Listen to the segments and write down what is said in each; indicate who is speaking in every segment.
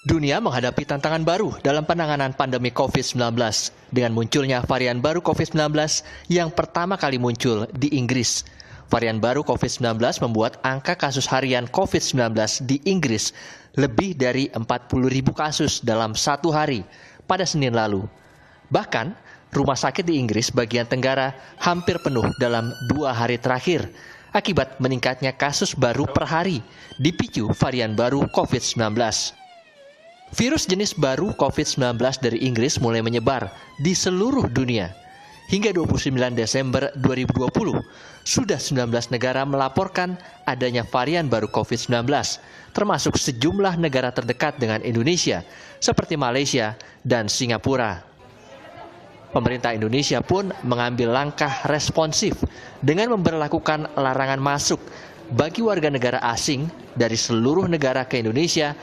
Speaker 1: Dunia menghadapi tantangan baru dalam penanganan pandemi COVID-19 dengan munculnya varian baru COVID-19 yang pertama kali muncul di Inggris. Varian baru COVID-19 membuat angka kasus harian COVID-19 di Inggris lebih dari 40.000 kasus dalam satu hari pada Senin lalu. Bahkan, rumah sakit di Inggris bagian tenggara hampir penuh dalam 2 hari terakhir akibat meningkatnya kasus baru per hari dipicu varian baru COVID-19. Virus jenis baru COVID-19 dari Inggris mulai menyebar di seluruh dunia. Hingga 29 Desember 2020, sudah 19 negara melaporkan adanya varian baru COVID-19, termasuk sejumlah negara terdekat dengan Indonesia, seperti Malaysia dan Singapura. Pemerintah Indonesia pun mengambil langkah responsif dengan memberlakukan larangan masuk bagi warga negara asing dari seluruh negara ke Indonesia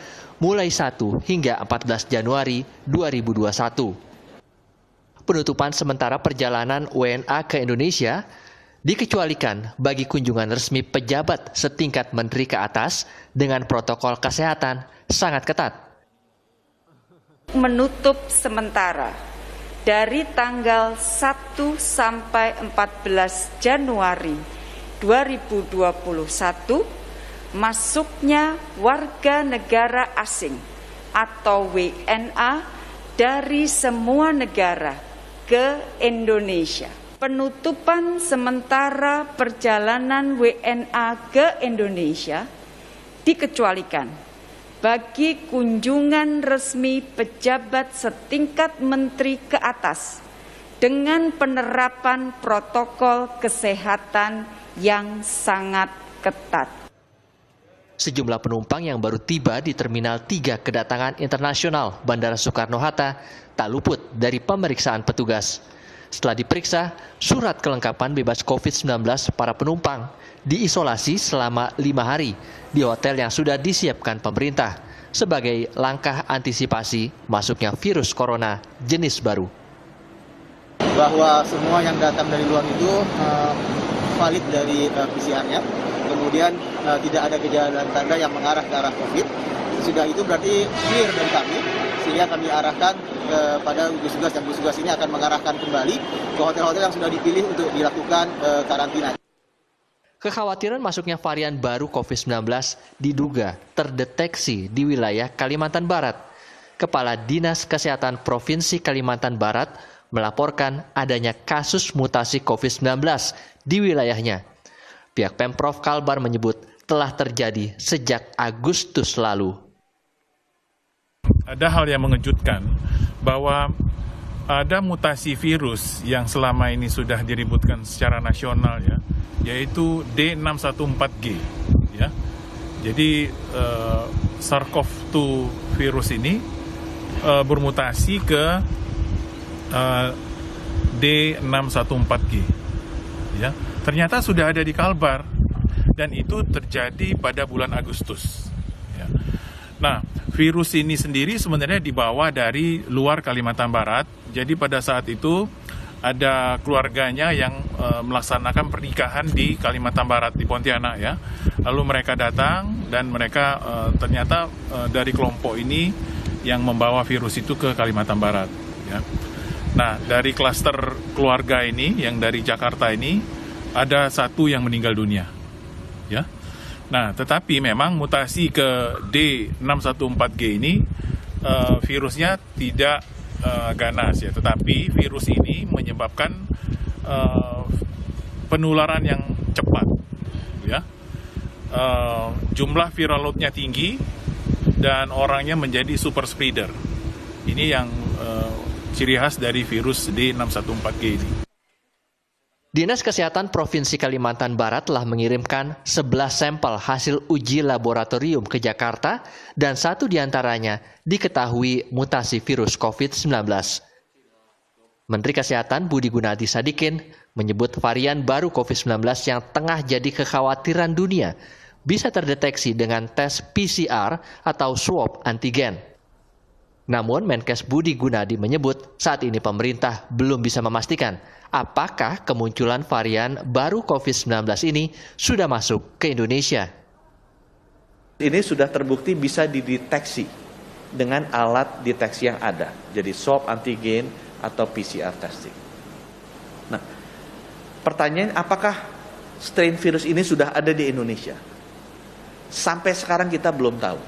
Speaker 1: mulai 1 hingga 14 Januari 2021. Penutupan sementara perjalanan WNA ke Indonesia dikecualikan bagi kunjungan resmi pejabat setingkat menteri ke atas dengan protokol kesehatan sangat ketat.
Speaker 2: Menutup sementara dari tanggal 1 sampai 14 Januari 2021 masuknya warga negara asing atau WNA dari semua negara ke Indonesia. Penutupan sementara perjalanan WNA ke Indonesia dikecualikan bagi kunjungan resmi pejabat setingkat menteri ke atas dengan penerapan protokol kesehatan yang sangat ketat.
Speaker 1: Sejumlah penumpang yang baru tiba di Terminal 3 Kedatangan Internasional Bandara Soekarno-Hatta tak luput dari pemeriksaan petugas. Setelah diperiksa, surat kelengkapan bebas COVID-19 para penumpang diisolasi selama 5 hari di hotel yang sudah disiapkan pemerintah sebagai langkah antisipasi masuknya virus corona jenis baru.
Speaker 3: Bahwa semua yang datang dari luar itu valid dari PCR-nya. Kemudian tidak ada gejala tanda yang mengarah ke arah COVID. Sudah itu berarti clear dari kami, sehingga kami arahkan kepada gugus tugas, dan gugus tugas ini akan mengarahkan kembali ke hotel-hotel yang sudah dipilih untuk dilakukan karantina.
Speaker 1: Kekhawatiran masuknya varian baru COVID-19 diduga terdeteksi di wilayah Kalimantan Barat. Kepala Dinas Kesehatan Provinsi Kalimantan Barat melaporkan adanya kasus mutasi COVID-19 di wilayahnya. Pihak Pemprov Kalbar menyebut telah terjadi sejak Agustus lalu.
Speaker 4: Ada hal yang mengejutkan bahwa ada mutasi virus yang selama ini sudah diributkan secara nasional, yaitu D614G. Jadi SARS-CoV-2 virus ini bermutasi ke D614G. Ternyata sudah ada di Kalbar, dan itu terjadi pada bulan Agustus. Nah, virus ini sendiri sebenarnya dibawa dari luar Kalimantan Barat. Jadi pada saat itu ada keluarganya yang melaksanakan pernikahan di Kalimantan Barat, di Pontianak Lalu mereka datang dan mereka ternyata dari kelompok ini yang membawa virus itu ke Kalimantan Barat. Nah, dari klaster keluarga ini yang dari Jakarta ini ada 1 yang meninggal dunia. Nah, tetapi memang mutasi ke D614G ini virusnya tidak ganas tetapi virus ini menyebabkan penularan yang cepat. Jumlah viral load-nya tinggi dan orangnya menjadi super spreader. Ini yang ciri khas dari virus D614G ini.
Speaker 1: Dinas Kesehatan Provinsi Kalimantan Barat telah mengirimkan 11 sampel hasil uji laboratorium ke Jakarta dan 1 diantaranya diketahui mutasi virus COVID-19. Menteri Kesehatan Budi Gunadi Sadikin menyebut varian baru COVID-19 yang tengah jadi kekhawatiran dunia bisa terdeteksi dengan tes PCR atau swab antigen. Namun Menkes Budi Gunadi menyebut saat ini pemerintah belum bisa memastikan apakah kemunculan varian baru COVID-19 ini sudah masuk ke Indonesia.
Speaker 5: Ini sudah terbukti bisa dideteksi dengan alat deteksi yang ada, jadi swab antigen atau PCR testing. Nah, pertanyaan, apakah strain virus ini sudah ada di Indonesia? Sampai sekarang kita belum tahu.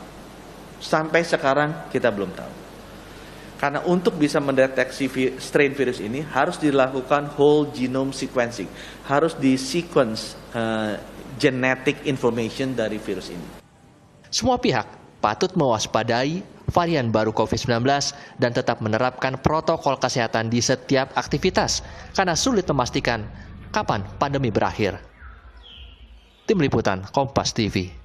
Speaker 5: Karena untuk bisa mendeteksi strain virus ini harus dilakukan whole genome sequencing, harus di-sequence genetic information dari virus ini.
Speaker 1: Semua pihak patut mewaspadai varian baru COVID-19 dan tetap menerapkan protokol kesehatan di setiap aktivitas karena sulit memastikan kapan pandemi berakhir. Tim Liputan Kompas TV.